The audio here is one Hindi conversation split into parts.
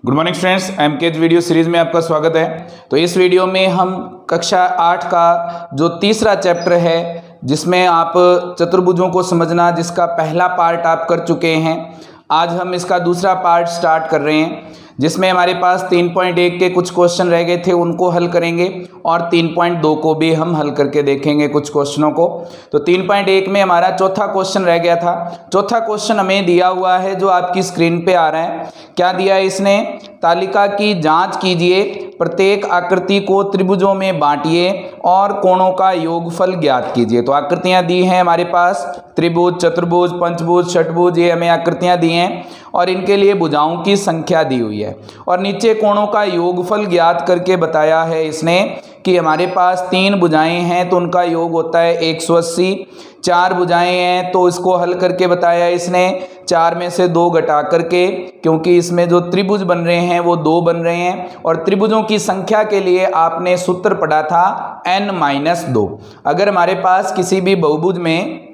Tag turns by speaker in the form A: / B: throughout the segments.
A: गुड मॉर्निंग स्टूडेंट्स, एमकेज वीडियो सीरीज में आपका स्वागत है। तो इस वीडियो में हम कक्षा 8 का जो तीसरा चैप्टर है जिसमें आप चतुर्भुजों को समझना, जिसका पहला पार्ट आप कर चुके हैं, आज हम इसका दूसरा पार्ट स्टार्ट कर रहे हैं जिसमें हमारे पास 3.1 के कुछ क्वेश्चन रह गए थे, उनको हल करेंगे और 3.2 को भी हम हल करके देखेंगे कुछ क्वेश्चनों को। तो 3.1 में हमारा चौथा क्वेश्चन रह गया था। चौथा क्वेश्चन हमें दिया हुआ है जो आपकी स्क्रीन पे आ रहा है। क्या दिया है इसने? तालिका की जांच कीजिए, प्रत्येक आकृति को त्रिभुजों में बांटिए और कोणों का योगफल ज्ञात कीजिए। तो आकृतियां दी हैं हमारे पास, त्रिभुज, चतुर्भुज, पंचभुज, षटभुज, ये हमें आकृतियां दी हैं और इनके लिए भुजाओं की संख्या दी हुई है और नीचे कोणों का योगफल ज्ञात करके बताया है इसने कि हमारे पास 3 भुजाएं हैं तो उनका योग होता है 180। 4 भुजाएं हैं तो इसको हल करके बताया इसने 4 में से 2 घटा करके, क्योंकि इसमें जो त्रिभुज बन रहे हैं वो 2 बन रहे हैं और त्रिभुजों की संख्या के लिए आपने सूत्र पढ़ा था n-2। अगर हमारे पास किसी भी बहुभुज में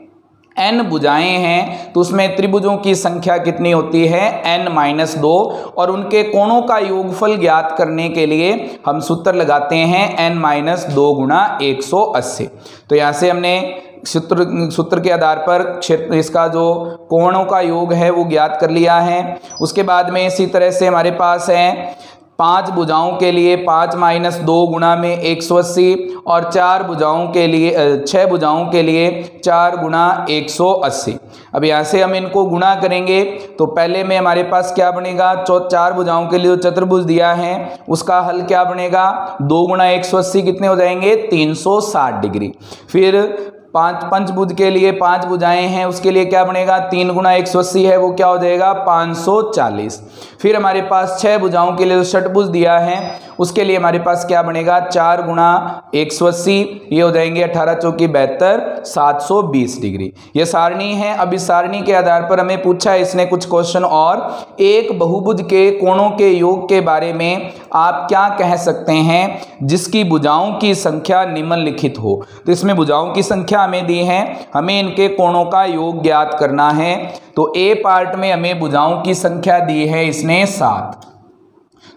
A: n भुजाएं हैं तो उसमें त्रिभुजों की संख्या कितनी होती है? n-2 और उनके कोणों का योगफल ज्ञात करने के लिए हम सूत्र लगाते हैं n-2 गुणा 180। तो यहाँ से हमने सूत्र के आधार पर क्षेत्र इसका जो कोणों का योग है वो ज्ञात कर लिया है। उसके बाद में इसी तरह से हमारे पास है 5 भुजाओं के लिए 5-2 गुणा में 180 और 4 भुजाओं के लिए 6 भुजाओं के लिए 4 गुणा 180। अब यहाँ से हम इनको गुणा करेंगे तो पहले में हमारे पास क्या बनेगा? 4 भुजाओं के लिए जो चतुर्भुज दिया है उसका हल क्या बनेगा? 2 गुणा 180 कितने हो जाएंगे? 360 डिग्री। फिर पंचभुज के लिए 5 भुजाएं हैं उसके लिए क्या बनेगा? 3 गुणा 180 है वो क्या हो जाएगा? 540। फिर हमारे पास 6 भुजाओं के लिए जो षटभुज दिया है उसके लिए हमारे पास क्या बनेगा? 4 गुणा 180, ये हो जाएंगे 18 चौकी 72, 720 डिग्री। ये सारणी है। अब इस सारणी के आधार पर हमें पूछा है इसने कुछ क्वेश्चन और एक बहुभुज के कोणों के योग के बारे में आप क्या कह सकते हैं जिसकी भुजाओं की संख्या निम्नलिखित हो। तो इसमें भुजाओं की संख्या हमें दी है, हमें इनके कोणों का योग ज्ञात करना है। तो ए पार्ट में हमें भुजाओं की संख्या दी है इसने 7।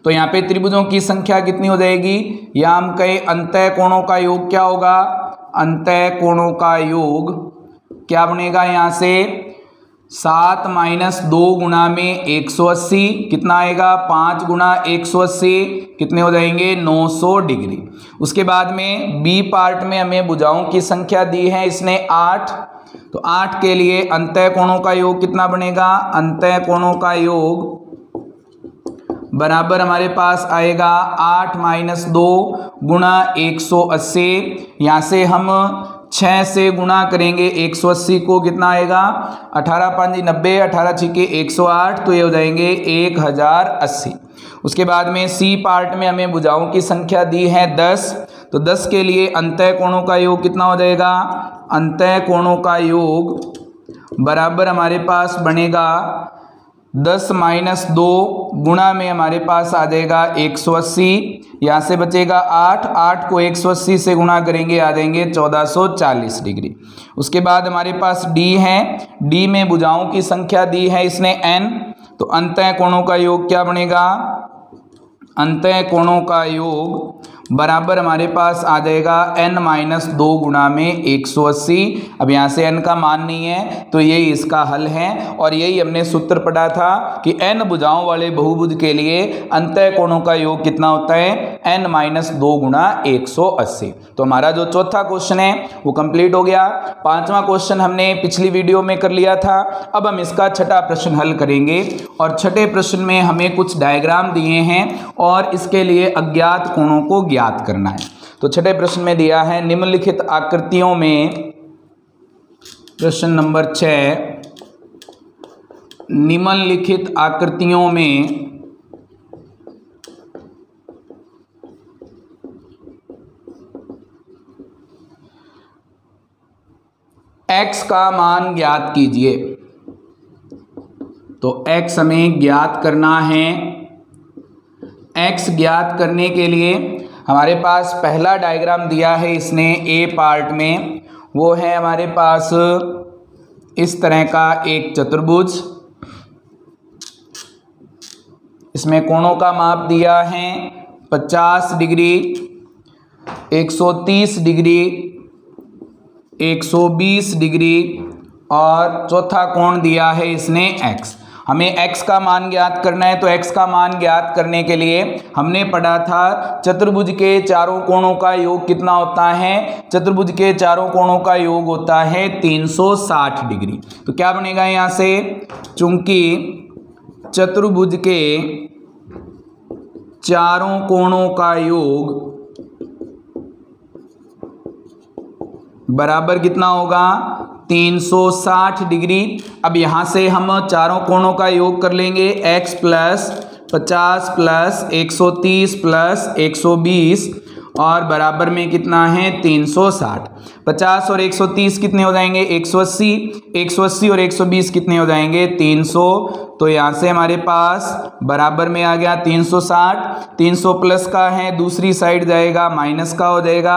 A: तो यहाँ पे त्रिभुजों की संख्या कितनी हो जाएगी? या हम कहें अंतः कोणों का योग क्या होगा? अंतः कोणों का योग क्या बनेगा? यहाँ से 7-2 गुणा में 180 कितना आएगा? 5 गुणा 180 कितने हो जाएंगे? 900 डिग्री। उसके बाद में बी पार्ट में हमें भुजाओं की संख्या दी है इसने 8। तो 8 के लिए अंतः कोणों का योग कितना बनेगा? अंतः कोणों का योग बराबर हमारे पास आएगा 8-2 गुणा 180। यहाँ से हम 6 से गुणा करेंगे 180 को, कितना आएगा? 18-5 90, 18-6 108, तो ये हो जाएंगे 1080। उसके बाद में सी पार्ट में हमें भुजाओं की संख्या दी है 10। तो 10 के लिए अंतः कोणों का योग कितना हो जाएगा? अंतः कोणों का योग बराबर हमारे पास बनेगा 10-2 गुणा में हमारे पास आ जाएगा 180। यहाँ से बचेगा 8 को 180 से गुणा करेंगे आ जाएंगे 1440 डिग्री। उसके बाद हमारे पास डी है। डी में भुजाओं की संख्या दी है इसने n। तो अंतः कोणों का योग क्या बनेगा? अंतः कोणों का योग बराबर हमारे पास आ जाएगा n-2 गुणा में 180। अब यहाँ से n का मान नहीं है तो यही इसका हल है और यही हमने सूत्र पढ़ा था कि n भुजाओं वाले बहुभुज के लिए अंतः कोणों का योग कितना होता है? n-2 गुणा 180। तो हमारा जो चौथा क्वेश्चन है वो कंप्लीट हो गया। 5वां क्वेश्चन हमने पिछली वीडियो में कर लिया था। अब हम इसका छठा प्रश्न हल करेंगे और छठे प्रश्न में हमें कुछ डायग्राम दिए हैं और इसके लिए अज्ञात कोणों को ज्ञात करना है। तो छठे प्रश्न में दिया है निम्नलिखित आकृतियों में, प्रश्न नंबर 6, निम्नलिखित आकृतियों में x का मान ज्ञात कीजिए। तो x हमें ज्ञात करना है। x ज्ञात करने के लिए हमारे पास पहला डायग्राम दिया है इसने ए पार्ट में, वो है हमारे पास इस तरह का एक चतुर्भुज, इसमें कोणों का माप दिया है 50 डिग्री, 130 डिग्री, 120 डिग्री और चौथा कोण दिया है इसने x। हमें x का मान ज्ञात करना है, तो x का मान ज्ञात करने के लिए हमने पढ़ा था चतुर्भुज के चारों कोणों का योग कितना होता है। चतुर्भुज के चारों कोणों का योग होता है 360 डिग्री। तो क्या बनेगा यहाँ से, चूंकि चतुर्भुज के चारों कोणों का योग बराबर कितना होगा 360 डिग्री। अब यहां से हम चारों कोणों का योग कर लेंगे, x प्लस 50 प्लस 130 प्लस 120 और बराबर में कितना है 360। 50 और 130 कितने हो जाएंगे 180, 180 और 120 कितने हो जाएंगे 300। तो यहाँ से हमारे पास बराबर में आ गया 360। 300 प्लस का है, दूसरी साइड जाएगा माइनस का हो जाएगा।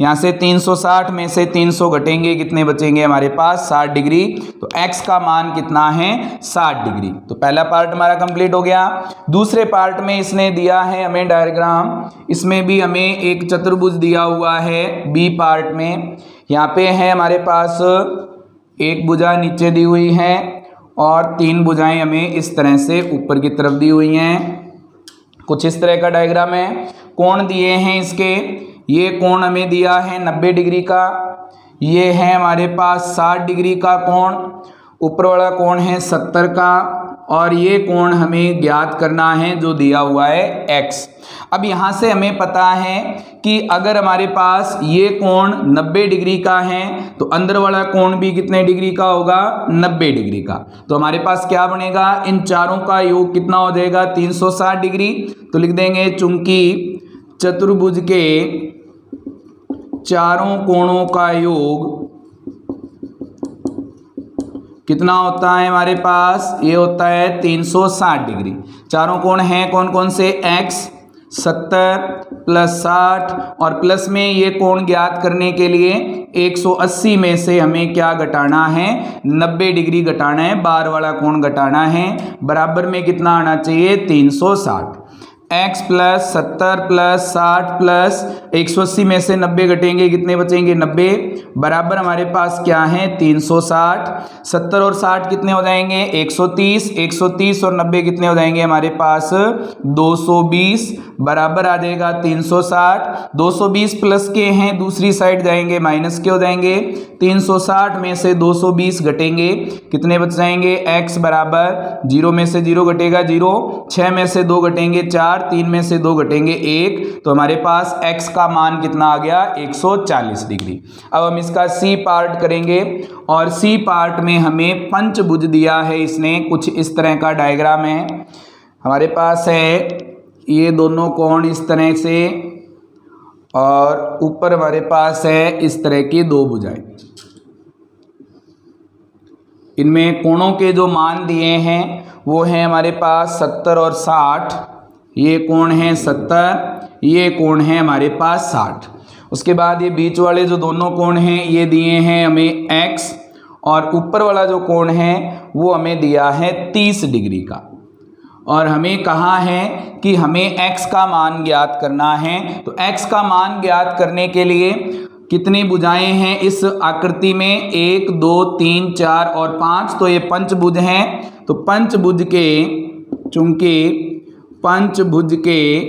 A: यहाँ से 360 में से 300 घटेंगे, कितने बचेंगे हमारे पास 60 डिग्री। तो x का मान कितना है 60 डिग्री। तो पहला पार्ट हमारा कंप्लीट हो गया। दूसरे पार्ट में इसने दिया है हमें डायग्राम, इसमें भी हमें एक चतुर्भुज दिया हुआ है बी पार्ट में। यहाँ पे है हमारे पास एक भुजा नीचे दी हुई है और 3 भुजाएं हमें इस तरह से ऊपर की तरफ दी हुई हैं। कुछ इस तरह का डायग्राम है। कोण दिए हैं इसके, ये कोण हमें दिया है 90 डिग्री का, ये है हमारे पास 60 डिग्री का कोण, ऊपर वाला कोण है 70 का और ये कोण हमें ज्ञात करना है जो दिया हुआ है x। अब यहाँ से हमें पता है कि अगर हमारे पास ये कोण 90 डिग्री का है तो अंदर वाला कोण भी कितने डिग्री का होगा 90 डिग्री का। तो हमारे पास क्या बनेगा, इन चारों का योग कितना हो जाएगा 360 डिग्री। तो लिख देंगे चूंकि चतुर्भुज के चारों कोणों का योग कितना होता है हमारे पास, ये होता है 360 डिग्री। चारों कोण हैं कौन कौन से, x 70 प्लस 60 और प्लस में ये कोण ज्ञात करने के लिए 180 में से हमें क्या घटाना है 90 डिग्री घटाना है, बार वाला कोण घटाना है। बराबर में कितना आना चाहिए 360। x प्लस 70 प्लस 60 प्लस 180 में से 90 घटेंगे, कितने बचेंगे 90। बराबर हमारे पास क्या है 360। 70 और 60 कितने हो जाएंगे 130, 130 और 90 कितने हो जाएंगे हमारे पास 220। बराबर आ जाएगा 360। 220 प्लस के हैं, दूसरी साइड जाएंगे माइनस के हो जाएंगे। 360 में से 220 घटेंगे, कितने बच जाएंगे x बराबर 0 में से 0 घटेगा 0, 6 में से 2 घटेंगे 4, 3 में से 2 घटेंगे 1। तो हमारे पास x का मान कितना आ गया 140 डिग्री। अब हम इसका सी पार्ट करेंगे और सी पार्ट में हमें पंचभुज दिया है इसने। कुछ इस तरह का डायग्राम है हमारे पास है, ये दोनों कोण इस तरह से और ऊपर हमारे पास है इस तरह की 2 भुजाएं। इनमें कोणों के जो मान दिए हैं वो हैं हमारे पास 70 और 60। ये कोण है 70, ये कोण है हमारे पास 60। उसके बाद ये बीच वाले जो दोनों कोण हैं ये दिए हैं हमें x और ऊपर वाला जो कोण है वो हमें दिया है 30 डिग्री का। और हमें कहा है कि हमें x का मान ज्ञात करना है। तो x का मान ज्ञात करने के लिए कितनी भुजाएं हैं इस आकृति में, 1 2 3 4 और 5। तो ये पंचभुज हैं। तो पंचभुज के चूंकि पंचभुज के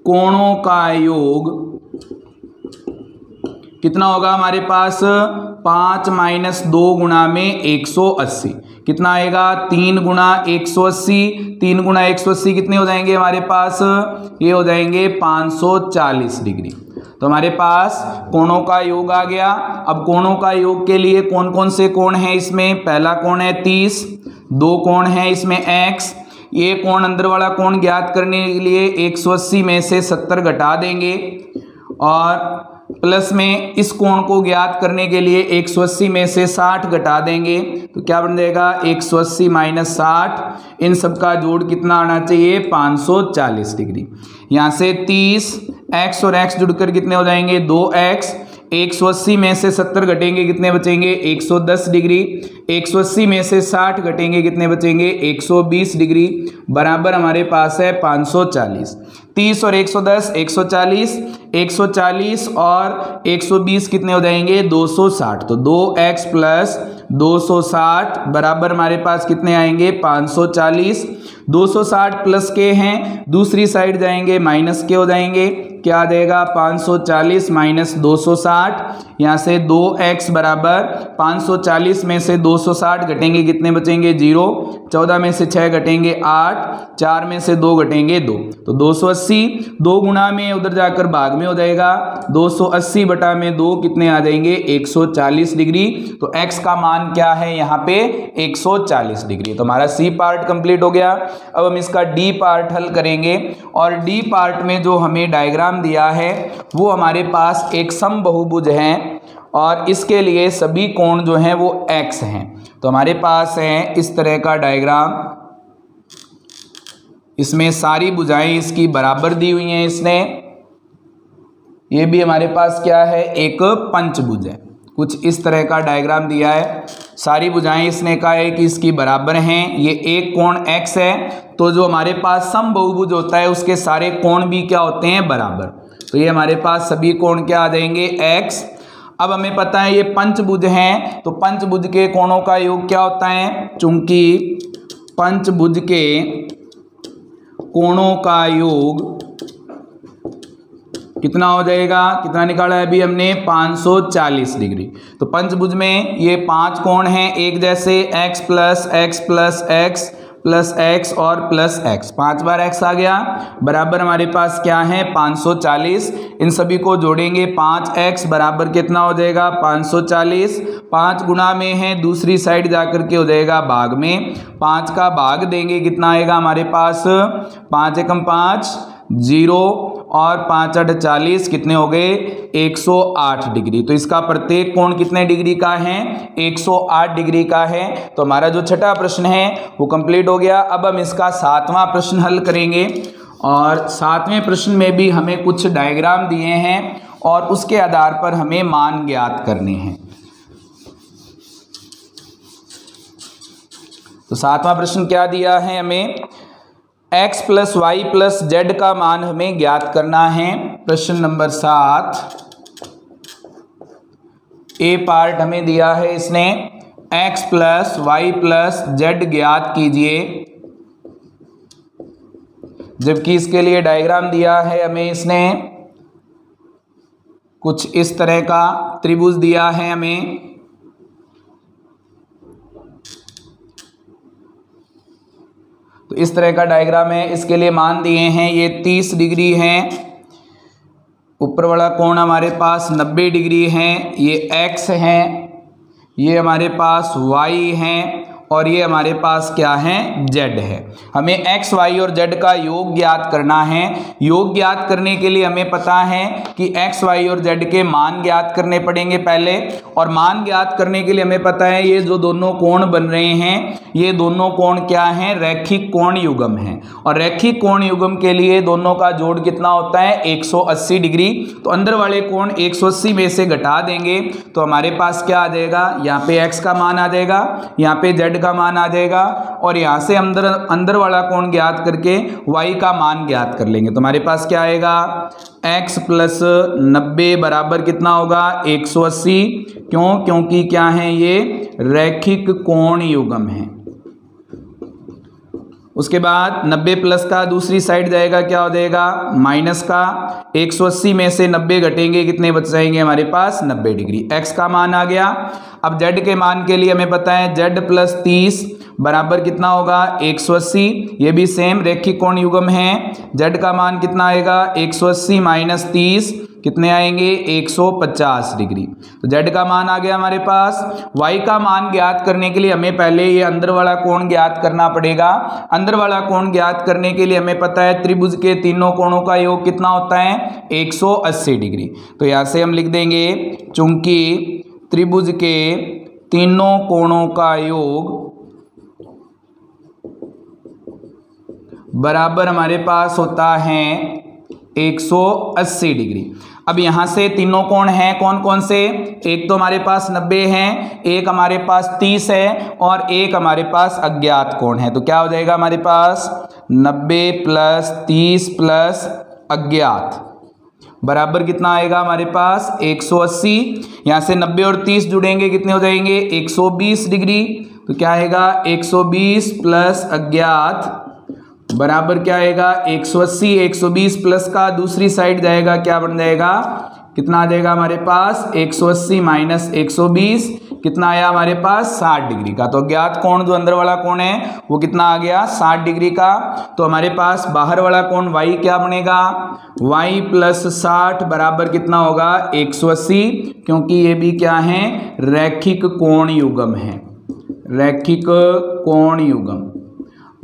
A: कोणों का योग कितना होगा हमारे पास 5 माइनस 2 गुणा में 180, कितना आएगा 3 गुणा 180। 3 गुणा 180 कितने हो जाएंगे हमारे पास, ये हो जाएंगे 540 डिग्री। तो हमारे पास कोणों का योग आ गया। अब कोणों का योग के लिए कौन कौन से कोण हैं इसमें, पहला कोण है 30, 2 कोण हैं इसमें x। ये कोण अंदर वाला कोण ज्ञात करने के लिए 180 में से 70 घटा देंगे और प्लस में इस कोण को ज्ञात करने के लिए 180 में से 60 घटा देंगे। तो क्या बन जाएगा 180 माइनस 60। इन सब का जोड़ कितना आना चाहिए 540 डिग्री। यहाँ से 30 x और x जुड़कर कितने हो जाएंगे 2x। 180 में से 70 घटेंगे कितने बचेंगे 110 डिग्री। 180 में से 60 घटेंगे कितने बचेंगे 120 डिग्री, बराबर हमारे पास है 540। 30 और 110 140, 140 और 120 कितने हो जाएंगे 260। तो 2x प्लस 260 बराबर हमारे पास कितने आएंगे 540। 260 प्लस के हैं, दूसरी साइड जाएंगे माइनस के हो जाएंगे, क्या आ जाएगा 540 माइनस 260। यहाँ से 2x बराबर 540 में से 260 घटेंगे कितने बचेंगे 0। 14 में से 6 घटेंगे 8, 4 में से 2 घटेंगे 2, तो 280। 2 गुणा में उधर जाकर भाग में हो जाएगा, 280 बटा में 2 कितने आ जाएंगे 140 डिग्री। तो x का मान क्या है यहाँ पे 140 डिग्री। तो हमारा सी पार्ट कंप्लीट हो गया। अब हम इसका डी पार्ट हल करेंगे, और डी पार्ट में जो हमें डायग्राम दिया है वो हमारे पास एक समबाहुभुज है, और इसके लिए सभी कोण जो हैं वो x हैं। तो हमारे पास है इस तरह का डायग्राम, इसमें सारी भुजाएं इसकी बराबर दी हुई हैं इसने। ये भी हमारे पास क्या है एक पंचभुज है। कुछ इस तरह का डायग्राम दिया है, सारी भुजाएं इसने कहा है कि इसकी बराबर हैं। ये एक कोण x है, तो जो हमारे पास समबाहुभुज होता है उसके सारे कोण भी क्या होते हैं बराबर। तो ये हमारे पास सभी कोण क्या आ जाएंगे x। अब हमें पता है ये पंचभुज हैं, तो पंचभुज के कोणों का योग क्या होता है, चूंकि पंचभुज के कोणों का योग कितना हो जाएगा, कितना निकाला है अभी हमने 540 डिग्री। तो पंचभुज में ये 5 कोण हैं एक जैसे, x plus x plus x plus x और प्लस x, 5 बार x आ गया, बराबर हमारे पास क्या है 540। इन सभी को जोड़ेंगे 5x बराबर कितना हो जाएगा 540। 5 गुणा में है, दूसरी साइड जाकर के हो जाएगा भाग में, 5 का भाग देंगे कितना आएगा हमारे पास 5 एकम 5 0 और 5 8 40 कितने हो गए 108 डिग्री। तो इसका प्रत्येक कोण कितने डिग्री का है 108 डिग्री का है। तो हमारा जो छठा प्रश्न है वो कंप्लीट हो गया। अब हम इसका 7वां प्रश्न हल करेंगे, और 7वें प्रश्न में भी हमें कुछ डायग्राम दिए हैं और उसके आधार पर हमें मान ज्ञात करने हैं। तो 7वां प्रश्न क्या दिया है हमें, x plus y plus z का मान हमें ज्ञात करना है। प्रश्न नंबर 7 ए पार्ट हमें दिया है इसने, x plus y plus z ज्ञात कीजिए, जबकि इसके लिए डायग्राम दिया है हमें इसने कुछ इस तरह का त्रिभुज दिया है हमें। तो इस तरह का डायग्राम है, इसके लिए मान दिए हैं ये 30 डिग्री हैं, ऊपर वाला कोण हमारे पास 90 डिग्री है, ये x है, ये हमारे पास y है, और ये हमारे पास क्या है z है। हमें x, y और z का योग ज्ञात करना है। योग ज्ञात करने के लिए हमें पता है कि x, y और z के मान ज्ञात करने पड़ेंगे पहले, और मान ज्ञात करने के लिए हमें पता है ये जो दोनों कोण बन रहे हैं ये दोनों कोण क्या हैं रैखिक कोण युग्म हैं, और रैखिक कोण युग्म के लिए दोनों का जोड़ कितना होता है 180 डिग्री। तो अंदर वाले कोण 180 में से घटा देंगे तो हमारे पास क्या आ जाएगा, यहाँ पे x का मान आ जाएगा, यहाँ पे z का मान आ जाएगा, और यहां से अंदर वाला कोण ज्ञात करके y का मान ज्ञात कर लेंगे। तो हमारे पास क्या आएगा x प्लस 90 बराबर कितना होगा 180। क्यों, क्योंकि क्या है ये रैखिक कोण युग्म है। उसके बाद 90 प्लस का दूसरी साइड जाएगा, क्या हो जाएगा माइनस का, 180 में से 90 घटेंगे कितने बच जाएंगे हमारे पास 90 डिग्री। x का मान आ गया। अब z के मान के लिए हमें पता है z प्लस 30 बराबर कितना होगा 180, ये भी सेम रैखिक कोण युग्म है। z का मान कितना आएगा 180 माइनस 30 कितने आएंगे 150 डिग्री। तो z का मान आ गया हमारे पास। y का मान ज्ञात करने के लिए हमें पहले ये अंदर वाला कोण ज्ञात करना पड़ेगा। अंदर वाला कोण ज्ञात करने के लिए हमें पता है त्रिभुज के तीनों कोणों का योग कितना होता है 180 डिग्री। तो यहाँ से हम लिख देंगे चूंकि त्रिभुज के तीनों कोणों का योग बराबर हमारे पास होता है 180 डिग्री। अब यहां से तीनों कोण हैं कौन कौन से, एक तो हमारे पास 90 है, एक हमारे पास 30 है और एक हमारे पास अज्ञात कोण है। तो क्या हो जाएगा हमारे पास 90 प्लस 30 प्लस अज्ञात बराबर कितना आएगा हमारे पास 180। यहां से 90 और 30 जुड़ेंगे कितने हो जाएंगे 120 डिग्री। तो क्या आएगा 120 प्लस अज्ञात बराबर क्या आएगा 180। 120 प्लस का दूसरी साइड जाएगा क्या बन जाएगा, कितना आ जाएगा हमारे पास 180 माइनस 120 कितना आया हमारे पास 60 डिग्री का। तो अज्ञात कोण जो अंदर वाला कोण है वो कितना आ गया 60 डिग्री का। तो हमारे पास बाहर वाला कोण y क्या बनेगा, y प्लस 60 बराबर कितना होगा 180, क्योंकि ये भी क्या है रैखिक कोण युग्म है, रैखिक कोण युग्म।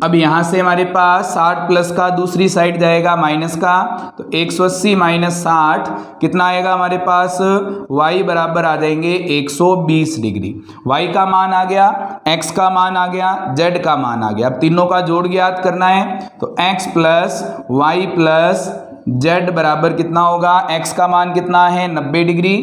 A: अब यहां से हमारे पास 60 प्लस का दूसरी साइड जाएगा माइनस का, तो 180 माइनस 60 कितना आएगा हमारे पास y बराबर आ जाएंगे 120 डिग्री। y का मान आ गया, x का मान आ गया, z का मान आ गया। अब तीनों का जोड़ ज्ञात करना है तो x plus y plus z बराबर कितना होगा, x का मान कितना है 90 डिग्री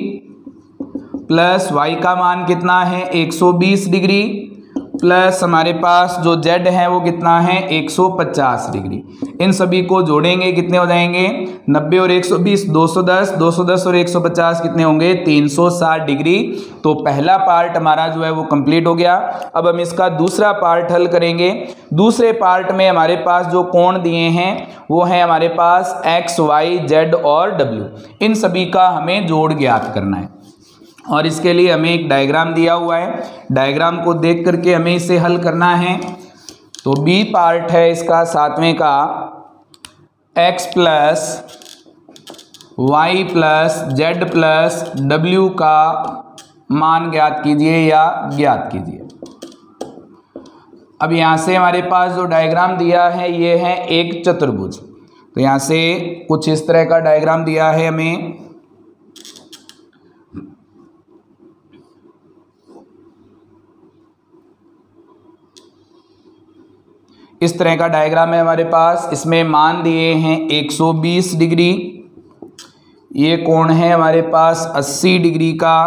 A: प्लस y का मान कितना है 120 डिग्री प्लस हमारे पास जो z है वो कितना है 150 डिग्री। इन सभी को जोड़ेंगे कितने हो जाएंगे 90 और 120 210, 210 और 150 कितने होंगे 360 डिग्री। तो पहला पार्ट हमारा जो है वो कंप्लीट हो गया। अब हम इसका दूसरा पार्ट हल करेंगे। दूसरे पार्ट में हमारे पास जो कोण दिए हैं वो है हमारे पास x, y, z और w। इन सभी का हमें जोड़ ज्ञात करना है और इसके लिए हमें एक डायग्राम दिया हुआ है, डायग्राम को देख करके हमें इसे हल करना है। तो बी पार्ट है इसका 7वें का x plus y plus z plus डब्ल्यू का मान ज्ञात कीजिए या ज्ञात कीजिए। अब यहाँ से हमारे पास जो डायग्राम दिया है ये है एक चतुर्भुज। तो यहाँ से कुछ इस तरह का डायग्राम दिया है हमें। इस तरह का डायग्राम है हमारे पास, इसमें मान दिए हैं 120 डिग्री, ये कोण है हमारे पास 80 डिग्री का,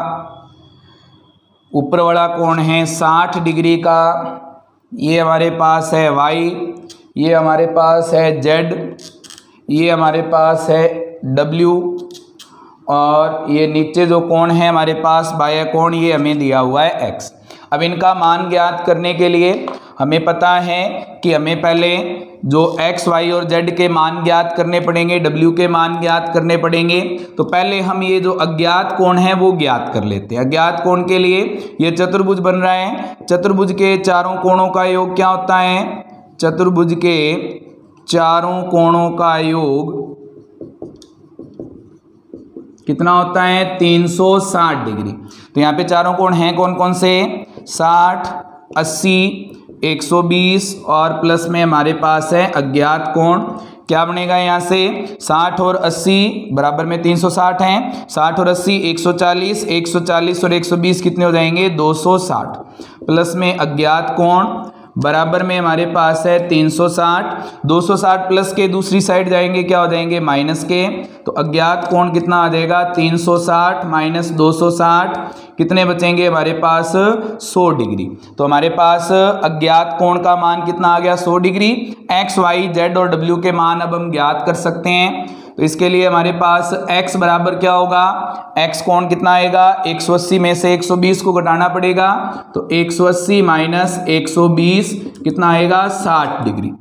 A: ऊपर वाला कोण है 60 डिग्री का, ये हमारे पास है y, ये हमारे पास है z, ये हमारे पास है w और ये नीचे जो कोण है हमारे पास बाह्य कोण ये हमें दिया हुआ है x। अब इनका मान ज्ञात करने के लिए हमें पता है कि हमें पहले जो x, y और z के मान ज्ञात करने पड़ेंगे, w के मान ज्ञात करने पड़ेंगे। तो पहले हम ये जो अज्ञात कोण है वो ज्ञात कर लेते हैं। अज्ञात कोण के लिए ये चतुर्भुज बन रहा है, चतुर्भुज के चारों कोणों का योग क्या होता है, चतुर्भुज के चारों कोणों का योग कितना होता है 360 डिग्री। तो यहाँ पे चारों कोण हैं कौन कौन से 60, 80, 120 और प्लस में हमारे पास है अज्ञात कोण। क्या बनेगा यहाँ से 60 और 80 बराबर में 360 हैं, 60 और 80 140, 140 और 120 कितने हो जाएंगे 260 प्लस में अज्ञात कोण बराबर में हमारे पास है 360, 260 प्लस के दूसरी साइड जाएंगे क्या हो जाएंगे माइनस के। तो अज्ञात कोण कितना आ जाएगा 360 माइनस 260 कितने बचेंगे हमारे पास 100 डिग्री। तो हमारे पास अज्ञात कोण का मान कितना आ गया 100 डिग्री। x, y, z और w के मान अब हम ज्ञात कर सकते हैं। तो इसके लिए हमारे पास x बराबर क्या होगा, x कोण कितना आएगा 180 में से 120 को घटाना पड़ेगा। तो 180 माइनस 120 कितना आएगा 60 डिग्री।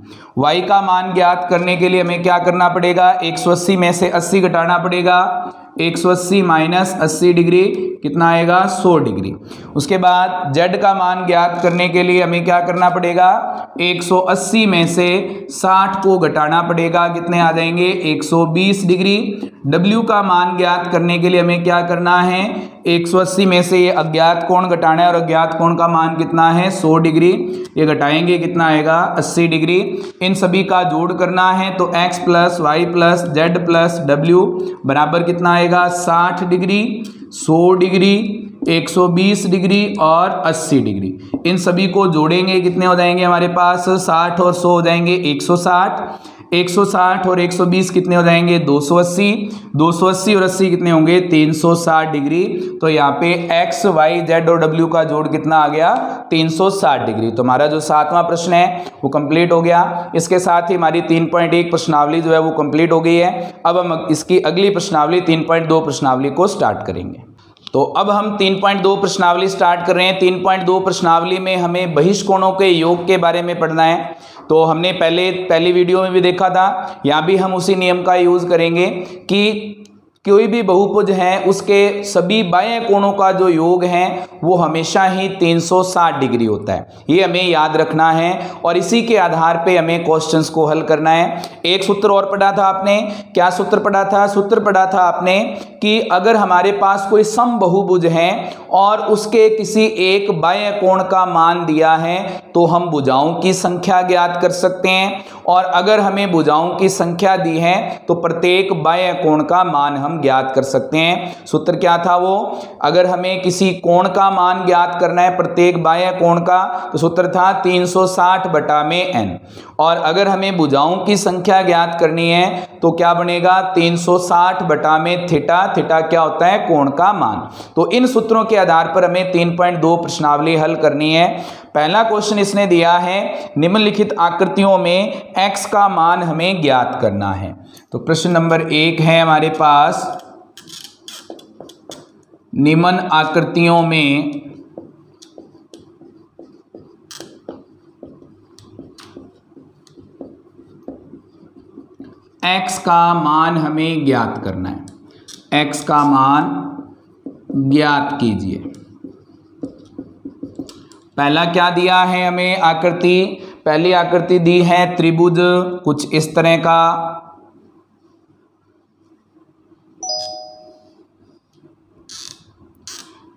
A: y का मान ज्ञात करने के लिए हमें क्या करना पड़ेगा 180 में से 80 घटाना पड़ेगा, 180 माइनस 80 डिग्री कितना आएगा 100 डिग्री। उसके बाद z का मान ज्ञात करने के लिए हमें क्या करना पड़ेगा 180 में से 60 को घटाना पड़ेगा, कितने आ जाएंगे 120 डिग्री। w का मान ज्ञात करने के लिए हमें क्या करना है 180 में से ये अज्ञात कोण घटाना है और अज्ञात कोण का मान कितना है 100 डिग्री, ये घटाएंगे कितना आएगा 80 डिग्री। इन सभी का जोड़ करना है तो x plus y plus z plus डब्ल्यू बराबर कितना आएगा 60 डिग्री, 100 डिग्री, 120 डिग्री और 80 डिग्री। इन सभी को जोड़ेंगे कितने हो जाएंगे हमारे पास 60 और 100 हो जाएंगे 160, 160 और 120 कितने हो जाएंगे 280, 280 और 80 कितने होंगे 360 डिग्री। तो यहाँ पे एक्स वाई जेड और डब्ल्यू का जोड़ कितना आ गया 360 डिग्री। तो हमारा जो 7वां प्रश्न है वो कंप्लीट हो गया। इसके साथ ही हमारी 3.1 प्रश्नावली जो है वो कंप्लीट हो गई है। अब हम इसकी अगली प्रश्नावली 3.2 प्रश्नावली को स्टार्ट करेंगे। तो अब हम 3.2 प्रश्नावली स्टार्ट कर रहे हैं। 3.2 प्रश्नावली में हमें बहिष्कोणों के योग के बारे में पढ़ना है। तो हमने पहली वीडियो में भी देखा था, यहाँ भी हम उसी नियम का यूज करेंगे कि कोई भी बहुभुज है उसके सभी बाएं कोणों का जो योग है वो हमेशा ही 360 डिग्री होता है। ये हमें याद रखना है और इसी के आधार पे हमें क्वेश्चंस को हल करना है। एक सूत्र और पढ़ा था आपने, क्या सूत्र पढ़ा था? सूत्र पढ़ा था आपने कि अगर हमारे पास कोई समबहुभुज है और उसके किसी एक बाएं कोण का मान दिया है तो हम भुजाओं की संख्या ज्ञात कर सकते हैं, और अगर हमें भुजाओं की संख्या दी है तो प्रत्येक बाएं कोण का मान हम ज्ञात कर सकते हैं। सूत्र क्या था वो? अगर हमें किसी कोण का मान ज्ञात करना है प्रत्येक बाएं कोण का तो सूत्र था 360 बटा में n, और अगर हमें भुजाओं की संख्या ज्ञात करनी है तो क्या बनेगा 360 बटा में थीटा। थीटा क्या होता है? कोण का मान। तो इन सूत्रों के आधार पर हमें 3.2 प्रश्नावली हल करनी है। पहला क्वेश्चन इसने दिया है निम्नलिखित आकृतियों में x का मान हमें ज्ञात करना है। तो प्रश्न नंबर 1 है हमारे पास, निम्न आकृतियों में x का मान हमें ज्ञात करना है। x का मान ज्ञात कीजिए। पहला क्या दिया है हमें आकृति? पहली आकृति दी है त्रिभुज कुछ इस तरह का,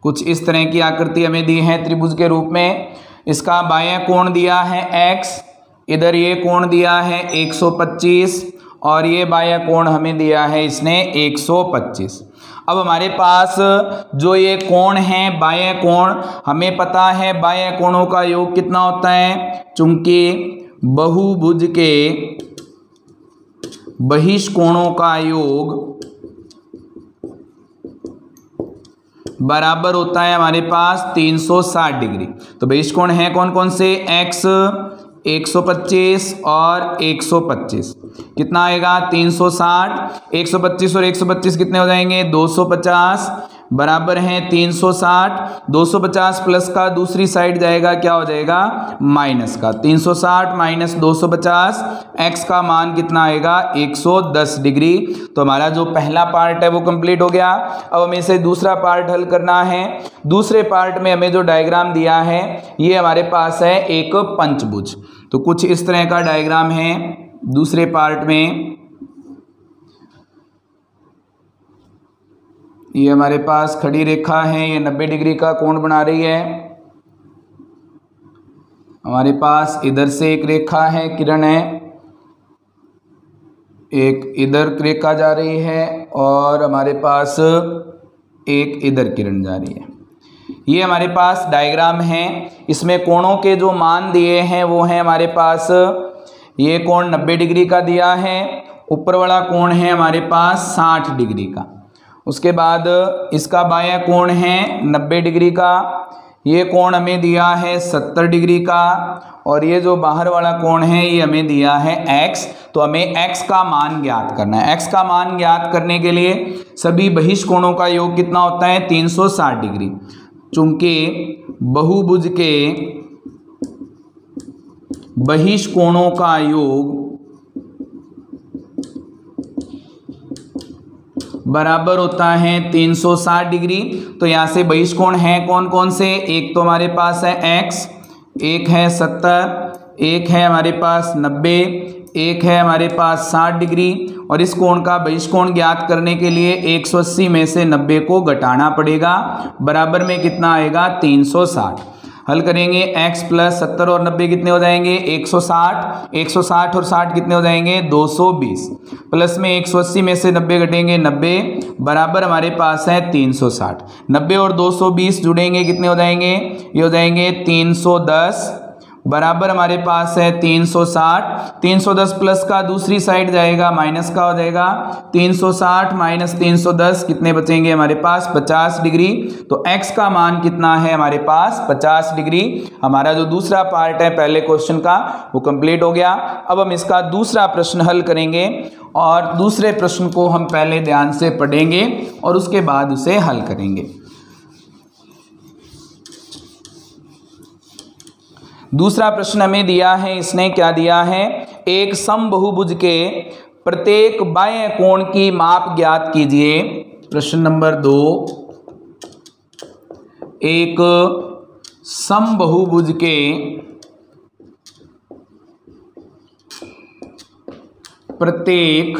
A: कुछ इस तरह की आकृति हमें दी है त्रिभुज के रूप में। इसका बायां कोण दिया है x, इधर ये कोण दिया है 125 और ये बायां कोण हमें दिया है इसने 125। अब हमारे पास जो ये कोण है बाएं कोण, हमें पता है बाएं कोणों का योग कितना होता है। चूंकि बहुभुज के बहिष्कोणों का योग बराबर होता है हमारे पास 360 डिग्री। तो बहिष्कोण है कौन कौन से? x 125 और 125 कितना आएगा 360। 125 और 125 कितने हो जाएंगे 250 बराबर है 360। 250 प्लस का दूसरी साइड जाएगा क्या हो जाएगा माइनस का। 360 माइनस 250, x का मान कितना आएगा 110 डिग्री। तो हमारा जो पहला पार्ट है वो कंप्लीट हो गया। अब हमें इसे दूसरा पार्ट हल करना है। दूसरे पार्ट में हमें जो डायग्राम दिया है ये हमारे पास है एक पंचभुज। तो कुछ इस तरह का डायग्राम है दूसरे पार्ट में। ये हमारे पास खड़ी रेखा है, ये 90 डिग्री का कोण बना रही है। हमारे पास इधर से एक रेखा है, किरण है, एक इधर रेखा जा रही है और हमारे पास एक इधर किरण जा रही है। ये हमारे पास डायग्राम है। इसमें कोणों के जो मान दिए हैं वो है हमारे पास, ये कोण 90 डिग्री का दिया है, ऊपर वाला कोण है हमारे पास 60 डिग्री का। उसके बाद इसका बायां कोण है 90 डिग्री का, ये कोण हमें दिया है 70 डिग्री का, और ये जो बाहर वाला कोण है ये हमें दिया है x। तो हमें x का मान ज्ञात करना है। x का मान ज्ञात करने के लिए सभी बहिष्कोणों का योग कितना होता है 360 डिग्री। चूंकि बहुभुज के बहिष्कोणों का योग बराबर होता है 360 डिग्री। तो यहाँ से बहिष्कोण है कौन कौन से? एक तो हमारे पास है x, एक है 70, एक है हमारे पास 90, एक है हमारे पास 60 डिग्री। और इस कोण का बहिष्कोण ज्ञात करने के लिए 180 में से 90 को घटाना पड़ेगा, बराबर में कितना आएगा 360। हल करेंगे x प्लस 70 और 90 कितने हो जाएंगे 160। 160 और 60 कितने हो जाएंगे 220, प्लस में 180 में से 90 घटेंगे 90, बराबर हमारे पास है 360। 90 और 220 जुड़ेंगे कितने हो जाएंगे? ये हो जाएंगे 310। बराबर हमारे पास है 360। 310 प्लस का दूसरी साइड जाएगा माइनस का हो जाएगा 360 माइनस 310 कितने बचेंगे हमारे पास 50 डिग्री। तो x का मान कितना है हमारे पास 50 डिग्री। हमारा जो दूसरा पार्ट है पहले क्वेश्चन का वो कंप्लीट हो गया। अब हम इसका दूसरा प्रश्न हल करेंगे और दूसरे प्रश्न को हम पहले ध्यान से पढ़ेंगे और उसके बाद उसे हल करेंगे। दूसरा प्रश्न हमें दिया है, इसने क्या दिया है, एक समबाहुभुज के प्रत्येक बाह्य कोण की माप ज्ञात कीजिए। प्रश्न नंबर 2, एक समबाहुभुज के प्रत्येक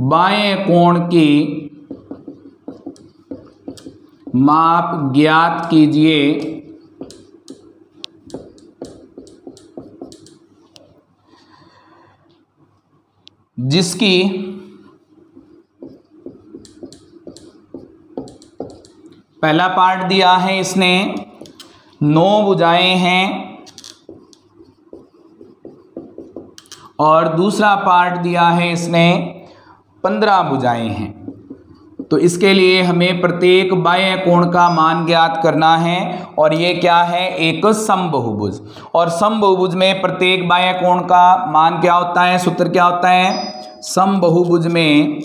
A: बाह्य कोण की माप ज्ञात कीजिए जिसकी पहला पार्ट दिया है इसने 9 भुजाएं हैं और दूसरा पार्ट दिया है इसने 15 भुजाएं हैं। तो इसके लिए हमें प्रत्येक बाह्य कोण का मान ज्ञात करना है और ये क्या है, एक समबाहुभुज। और समबाहुभुज में प्रत्येक बाह्य कोण का मान क्या होता है, सूत्र क्या होता है, समबाहुभुज में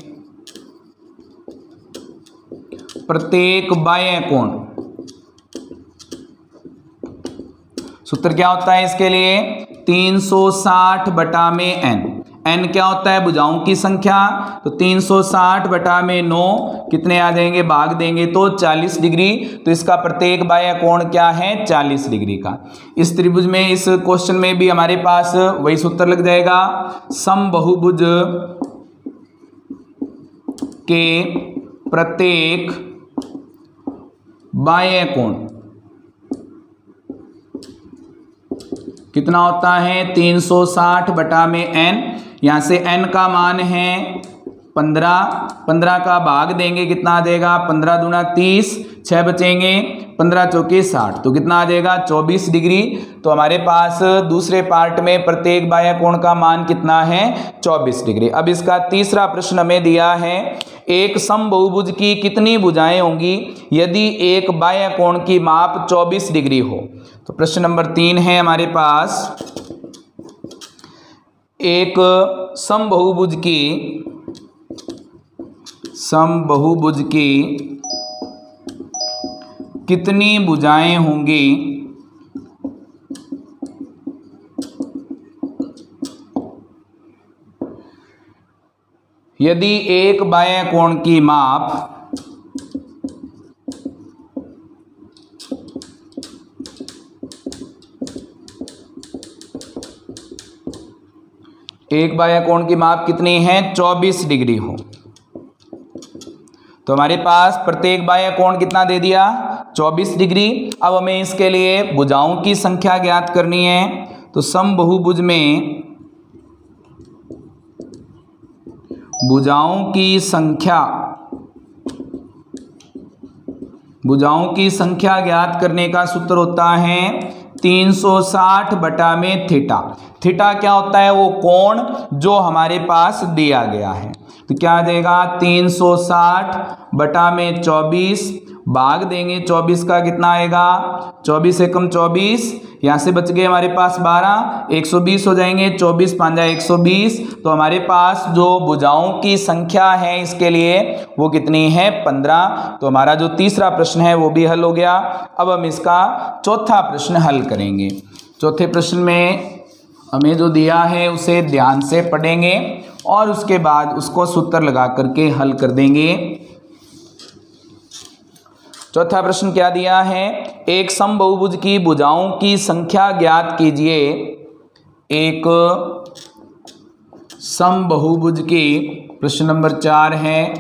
A: प्रत्येक बाह्य कोण, सूत्र क्या होता है इसके लिए 360 बटा में n। n क्या होता है, भुजाओं की संख्या। तो 360 बटा में 9 कितने आ जाएंगे, भाग देंगे तो 40 डिग्री। तो इसका प्रत्येक बाह्य कोण क्या है, 40 डिग्री का। इस त्रिभुज में, इस क्वेश्चन में भी हमारे पास वही सूत्र लग जाएगा, समबाहुभुज के प्रत्येक बाह्य कोण कितना होता है, 360 बटा में n। यहां से n का मान है 15 का भाग देंगे कितना आ जाएगा, 15 दूना 30, 6 बचेंगे, 15 चौके 60, तो कितना आ जाएगा 24 डिग्री। तो हमारे पास दूसरे पार्ट में प्रत्येक बाह्य कोण का मान कितना है, 24 डिग्री। अब इसका तीसरा प्रश्न हमें दिया है, एक समबाहुभुज की कितनी भुजाएं होंगी यदि एक बाह्य कोण की माप 24 डिग्री हो। तो प्रश्न नंबर 3 है हमारे पास, एक समबाहुभुज की कितनी भुजाएं होंगी यदि एक बाह्य कोण की माप एक बाह्य कोण की माप कितनी है, 24 डिग्री हो। तो हमारे पास प्रत्येक बाह्य कोण कितना दे दिया, 24 डिग्री। अब हमें इसके लिए भुजाओं की संख्या ज्ञात करनी है। तो समबाहुभुज में भुजाओं की संख्या ज्ञात करने का सूत्र होता है 360 बटा में थीटा। थीटा क्या होता है, वो कोण जो हमारे पास दिया गया है। तो क्या आ जाएगा, 360 बटा में 24, भाग देंगे 24 का कितना आएगा, 24 एकम 24, यहाँ से बच गए हमारे पास 12, 120 हो जाएंगे, 24 पांजा 120। तो हमारे पास जो भुजाओं की संख्या है इसके लिए वो कितनी है, 15। तो हमारा जो तीसरा प्रश्न है वो भी हल हो गया। अब हम इसका चौथा प्रश्न हल करेंगे। चौथे प्रश्न में हमें जो दिया है उसे ध्यान से पढ़ेंगे और उसके बाद उसको सूत्र लगा करके हल कर देंगे। चौथा प्रश्न क्या दिया है, एक समबाहुभुज की भुजाओं की संख्या ज्ञात कीजिए। एक समबाहुभुज की, प्रश्न नंबर 4 है,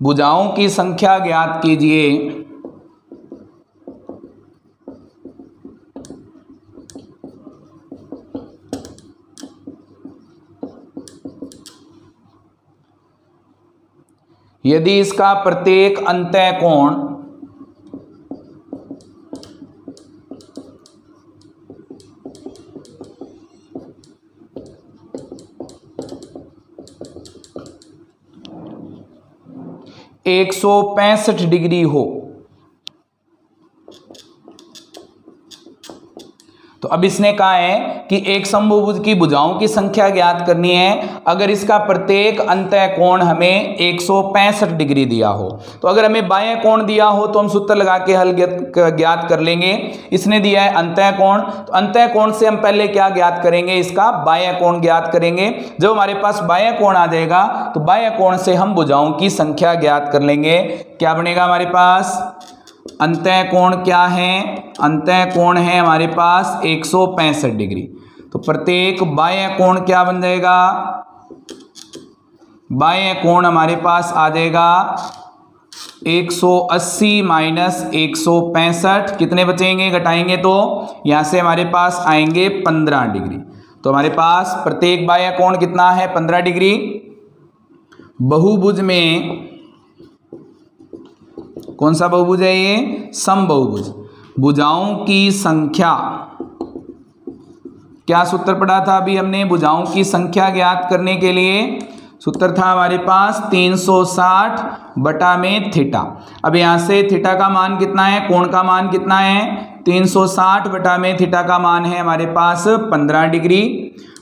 A: भुजाओं की संख्या ज्ञात कीजिए यदि इसका प्रत्येक अंतः कोण एक 165 डिग्री हो। तो अब इसने कहा है कि एक समबाहुभुज की भुजाओं की संख्या ज्ञात करनी है अगर इसका प्रत्येक अंतः कोण हमें 165 डिग्री दिया हो। तो अगर हमें बाह्य कोण दिया हो तो हम सूत्र लगा के हल ज्ञात कर लेंगे। इसने दिया है अंतः कोण, तो अंतः कोण से हम पहले क्या ज्ञात करेंगे, इसका बाह्य कोण ज्ञात करेंगे। जब हमारे पास बाह्य कोण आ जाएगा तो बाह्य कोण से हम भुजाओं की संख्या ज्ञात कर लेंगे। क्या बनेगा हमारे पास, अंतः कोण क्या है, अंतः कोण है हमारे पास 165 डिग्री। तो प्रत्येक बाह्य कोण क्या बन जाएगा, बाह्य कोण हमारे पास आ जाएगा 180 माइनस 165, कितने बचेंगे घटाएंगे तो यहां से हमारे पास आएंगे 15 डिग्री। तो हमारे पास प्रत्येक बाह्य कोण कितना है, 15 डिग्री। बहुभुज में कौन सा बहुभुज है ये, समबाहुभुज। भुजाओं की संख्या, क्या सूत्र पढ़ा था अभी हमने, भुजाओं की संख्या ज्ञात करने के लिए सूत्र था हमारे पास 360 बटा में थीटा। अब यहां से थीटा का मान कितना है, कोण का मान कितना है, 360 बटा में थीटा का मान है हमारे पास 15 डिग्री।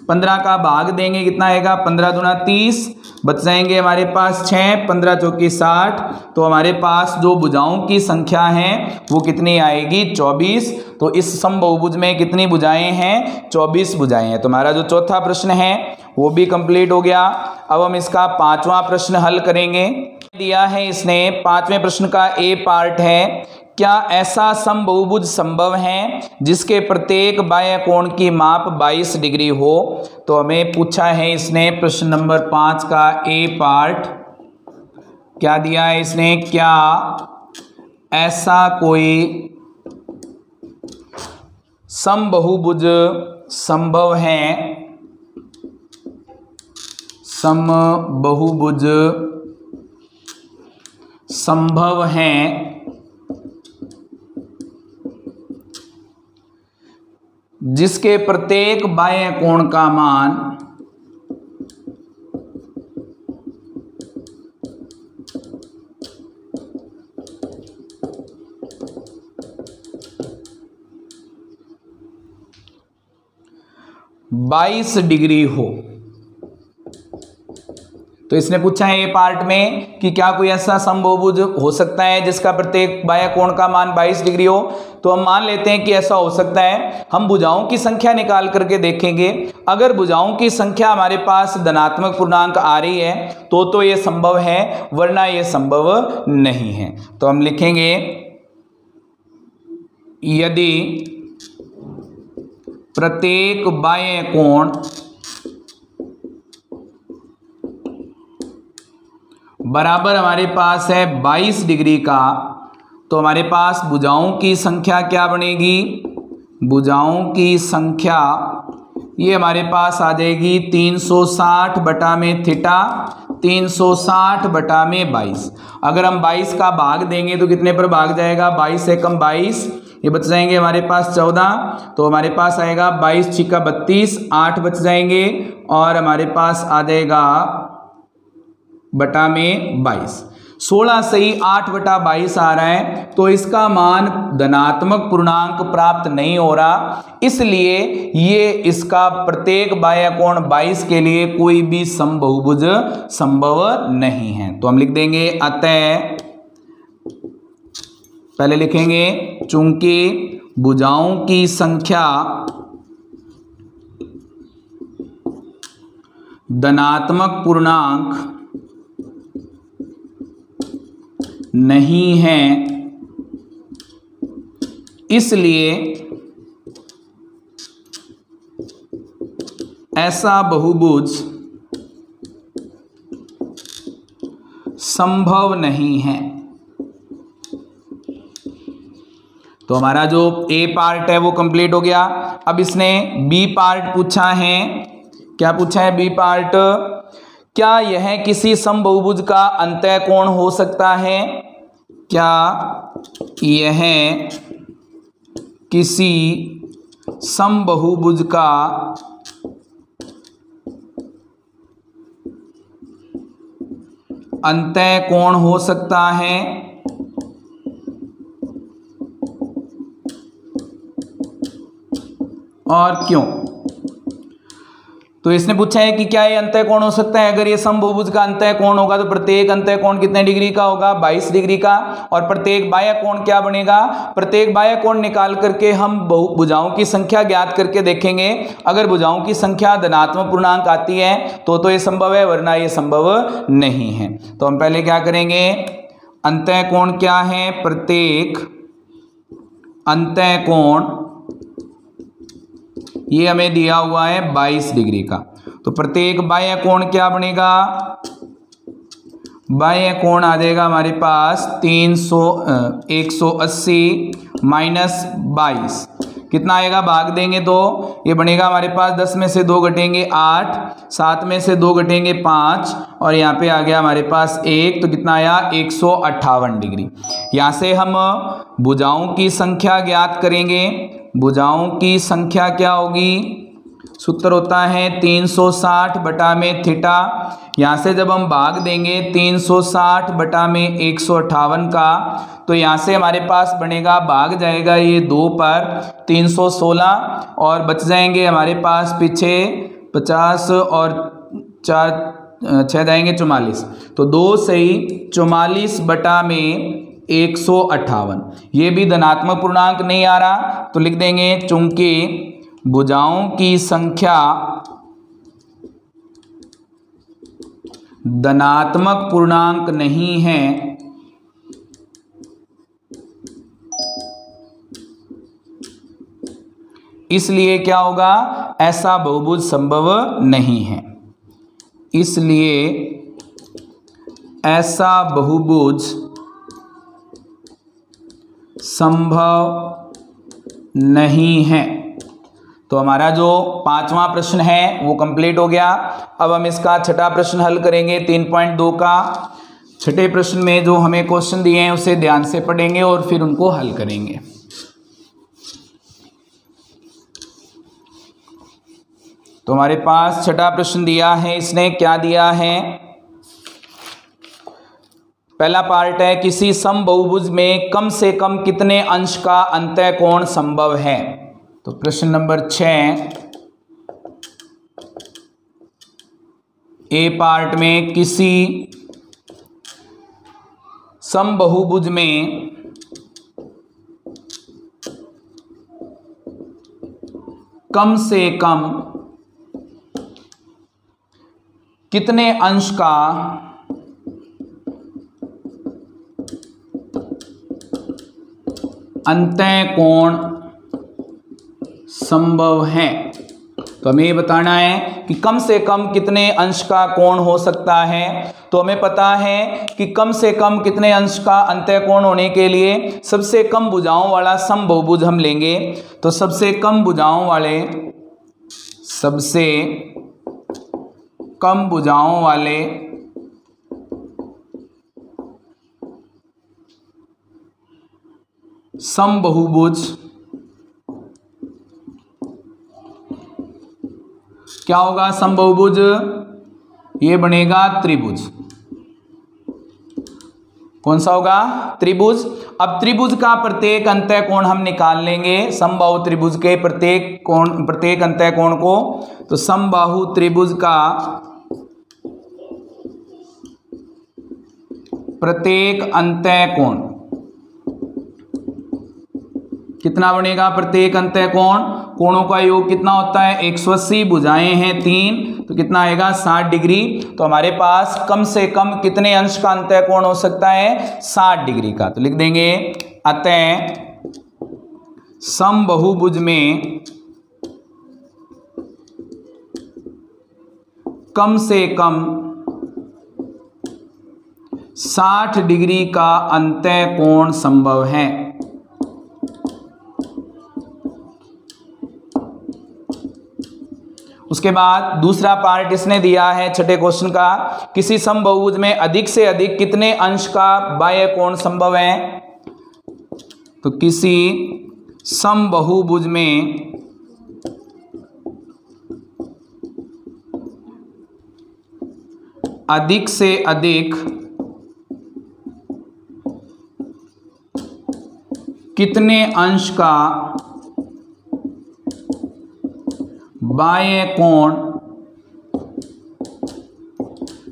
A: 15 का भाग देंगे कितना आएगा, 15 दूना 30, बच जाएंगे हमारे पास 6, 15 चौकी 60। तो हमारे पास जो भुजाओं की संख्या है वो कितनी आएगी, 24। तो इस समबाहुभुज में कितनी भुजाएं हैं, 24 भुजाएं हैं। तो हमारा जो चौथा प्रश्न है वो भी कंप्लीट हो गया। अब हम इसका पांचवा प्रश्न हल करेंगे। दिया है इसने, पांचवें प्रश्न का ए पार्ट है, क्या ऐसा समबाहुभुज संभव है जिसके प्रत्येक बाह्य कोण की माप 22 डिग्री हो। तो हमें पूछा है इसने प्रश्न नंबर 5 का ए पार्ट, क्या दिया है इसने, क्या ऐसा कोई समबाहुभुज संभव है, समबाहुभुज संभव है जिसके प्रत्येक बाह्य कोण का मान 22 डिग्री हो। तो इसने पूछा है ए पार्ट में कि क्या कोई ऐसा समबाहुभुज हो सकता है जिसका प्रत्येक बाह्य कोण का मान 22 डिग्री हो। तो हम मान लेते हैं कि ऐसा हो सकता है। हम भुजाओं की संख्या निकाल करके देखेंगे। अगर भुजाओं की संख्या हमारे पास धनात्मक पूर्णांक आ रही है तो ये संभव है, वरना ये संभव नहीं है। तो हम लिखेंगे यदि प्रत्येक बाह्य कोण बराबर हमारे पास है 22 डिग्री का, तो हमारे पास भुजाओं की संख्या क्या बनेगी, भुजाओं की संख्या ये हमारे पास आ जाएगी 360 बटा में थीटा, 360 बटा में 22। अगर हम 22 का भाग देंगे तो कितने पर भाग जाएगा, 22 से कम 22, ये बच जाएंगे हमारे पास 14। तो हमारे पास आएगा 22 छिक्का 32, 8 बच जाएंगे और हमारे पास आ जाएगा बटा में 22। 16 से ही 8 बटा 22 आ रहा है, तो इसका मान धनात्मक पूर्णांक प्राप्त नहीं हो रहा, इसलिए ये इसका प्रत्येक बाह्य कोण 22 के लिए कोई भी समबाहुभुज संभव नहीं है। तो हम लिख देंगे अतः, पहले लिखेंगे चूंकि भुजाओं की संख्या धनात्मक पूर्णांक नहीं है, इसलिए ऐसा बहुभुज संभव नहीं है। तो हमारा जो ए पार्ट है वो कंप्लीट हो गया। अब इसने बी पार्ट पूछा है, क्या पूछा है बी पार्ट, क्या यह किसी समबहुभुज का अंतः कोण हो सकता है? क्या यह किसी समबहुभुज का अंतः कोण हो सकता है? और क्यों? तो इसने पूछा है कि क्या ये अंतः कोण हो सकता है। अगर ये समबहुभुज का अंतः कोण होगा तो प्रत्येक अंतः कोण कितने डिग्री का होगा? 22 डिग्री का। और प्रत्येक बाह्य कोण क्या बनेगा? प्रत्येक बाह्य कोण निकाल करके हम भुजाओं की संख्या ज्ञात करके देखेंगे। अगर भुजाओं की संख्या धनात्मक पूर्णांक आती है तो ये संभव है, वरना ये संभव नहीं है। तो हम पहले क्या करेंगे, अंतः कोण क्या है? प्रत्येक अंतः कोण ये हमें दिया हुआ है 22 डिग्री का। तो प्रत्येक बाह्य कोण क्या बनेगा? बाह्य कोण आ जाएगा हमारे पास 180 माइनस 22 कितना आएगा? भाग देंगे तो ये बनेगा हमारे पास 10 में से 2 घटेंगे 8, 7 में से 2 घटेंगे 5 और यहाँ पे आ गया हमारे पास 1, तो कितना आया? 158 डिग्री। यहाँ से हम भुजाओं की संख्या ज्ञात करेंगे। भुजाओं की संख्या क्या होगी? सूत्र होता है 360 बटा में थीटा। यहाँ से जब हम भाग देंगे 360 बटा में 158 का, तो यहाँ से हमारे पास बनेगा, भाग जाएगा ये 2 पर 316 और बच जाएंगे हमारे पास पीछे 50 और 4 6 जाएंगे 44। तो 2 सही 44 बटा में 158। ये भी धनात्मक पूर्णांक नहीं आ रहा तो लिख देंगे चूंकि भुजाओं की संख्या धनात्मक पूर्णांक नहीं है, इसलिए क्या होगा? ऐसा बहुभुज संभव नहीं है। इसलिए ऐसा बहुभुज संभव नहीं है। तो हमारा जो 5वां प्रश्न है वो कंप्लीट हो गया। अब हम इसका छठा प्रश्न हल करेंगे 3.2 का। छठे प्रश्न में जो हमें क्वेश्चन दिए हैं उसे ध्यान से पढ़ेंगे और फिर उनको हल करेंगे। तो हमारे पास छठा प्रश्न दिया है, इसने क्या दिया है? पहला पार्ट है, किसी समबहुभुज में कम से कम कितने अंश का अंतः कोण संभव है? तो प्रश्न नंबर 6 ए पार्ट में, किसी समबहुभुज में कम से कम कितने अंश का अंतः कोण संभव है? तो हमें ये बताना है कि कम से कम कितने अंश का कोण हो सकता है। तो हमें पता है कि कम से कम कितने अंश का अंतः कोण होने के लिए सबसे कम भुजाओं वाला समबहुभुज हम लेंगे। तो सबसे कम भुजाओं वाले समबहुभुज क्या होगा? समबहुभुज ये बनेगा त्रिभुज। कौन सा होगा? त्रिभुज। अब त्रिभुज का प्रत्येक अंतः कोण हम निकाल लेंगे, समबाहु त्रिभुज के प्रत्येक अंतः कोण को। तो समबाहु त्रिभुज का प्रत्येक अंतः कोण कितना बनेगा? प्रत्येक अंतः कोणों का योग कितना होता है? 180, भुजाएं हैं 3, तो कितना आएगा? 60 डिग्री। तो हमारे पास कम से कम कितने अंश का अंतः कोण हो सकता है? 60 डिग्री का। तो लिख देंगे, अतः समबहुभुज में कम से कम 60 डिग्री का अंतः कोण संभव है। उसके बाद दूसरा पार्ट इसने दिया है छठे क्वेश्चन का, किसी समबहुभुज में अधिक से अधिक कितने अंश का बाह्य कोण संभव है। तो किसी समबहुभुज में अधिक से अधिक कितने अंश का बाह्य कोण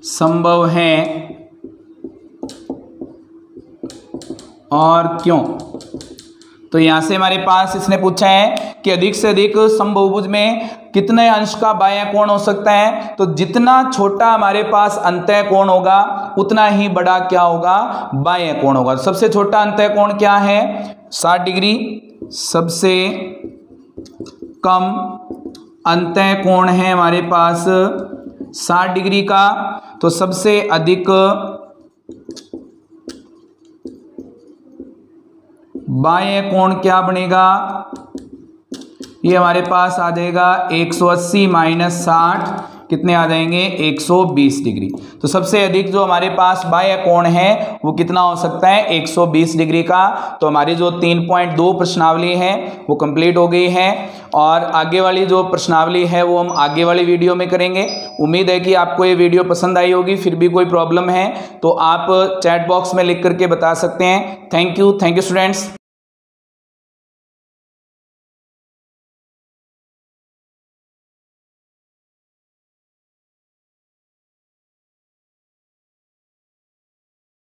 A: संभव है और क्यों। तो यहां से हमारे पास इसने पूछा है कि अधिक से अधिक समबहुभुज में कितने अंश का बाह्य कोण हो सकता है। तो जितना छोटा हमारे पास अंतः कोण होगा उतना ही बड़ा क्या होगा, बाह्य कोण होगा। सबसे छोटा अंतः कोण क्या है, 60 डिग्री। सबसे कम अंतः कोण है हमारे पास 60 डिग्री का। तो सबसे अधिक बाह्य कोण क्या बनेगा, ये हमारे पास आ जाएगा 180 माइनस 60, कितने आ जाएंगे 120 डिग्री। तो सबसे अधिक जो हमारे पास बाह्य कोण है वो कितना हो सकता है, 120 डिग्री का। तो हमारी जो 3.2 प्रश्नावली है वो कंप्लीट हो गई है और आगे वाली जो प्रश्नावली है वो हम आगे वाली वीडियो में करेंगे। उम्मीद है कि आपको ये वीडियो पसंद आई होगी। फिर भी कोई प्रॉब्लम है तो आप चैट बॉक्स में लिख करके बता सकते हैं। Thank you students.